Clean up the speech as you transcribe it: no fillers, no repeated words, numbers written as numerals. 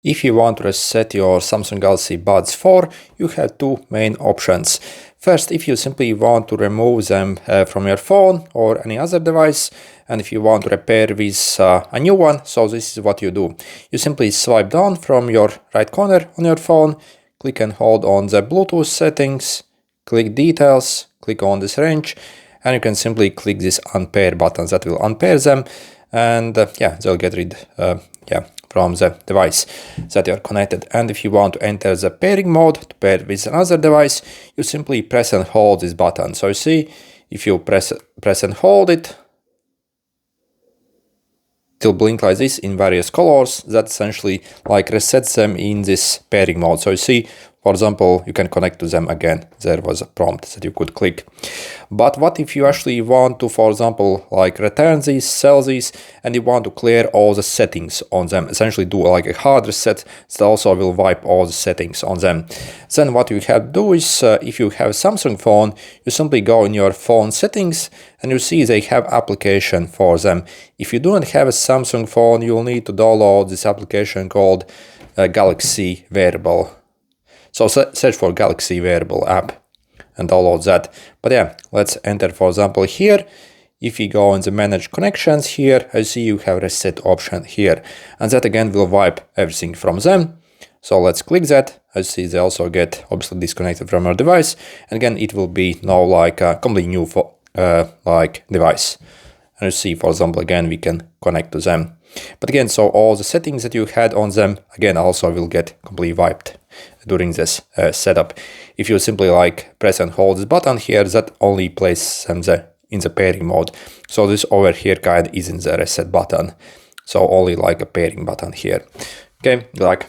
If you want to reset your Samsung Galaxy Buds 4, you have two main options. First, if you simply want to remove them from your phone or any other device, and if you want to repair with a new one, so this is what you do. You simply swipe down from your right corner on your phone, click and hold on the Bluetooth settings, click details, click on this range, and you can simply click this unpair button that will unpair them, and they'll get rid from the device that you are connected. And if you want to enter the pairing mode to pair with another device, you simply press and hold this button. So you see, if you press and hold it, it will blink like this in various colors. That essentially like resets them in this pairing mode. So you see, for example, you can connect to them again. There was a prompt that you could click. But what if you actually want to, for example, like return these, sell these, and you want to clear all the settings on them, essentially do like a hard reset that also will wipe all the settings on them. Then what you have to do is, if you have a Samsung phone, you simply go in your phone settings and you see they have application for them. If you don't have a Samsung phone, you'll need to download this application called Galaxy Wearable. So search for Galaxy Wearable app and download that. But yeah, let's enter, for example, here. If you go in the manage connections here, I see you have reset option here. And that again will wipe everything from them. So let's click that. I see they also get obviously disconnected from our device. And again, it will be now like a completely new like device. And you see, for example, again, we can connect to them. But again, so all the settings that you had on them, again, also will get completely wiped during this setup. If you simply like press and hold this button here, that only places them in the pairing mode. So this over here kind isn't the reset button. So only like a pairing button here. Okay, good luck.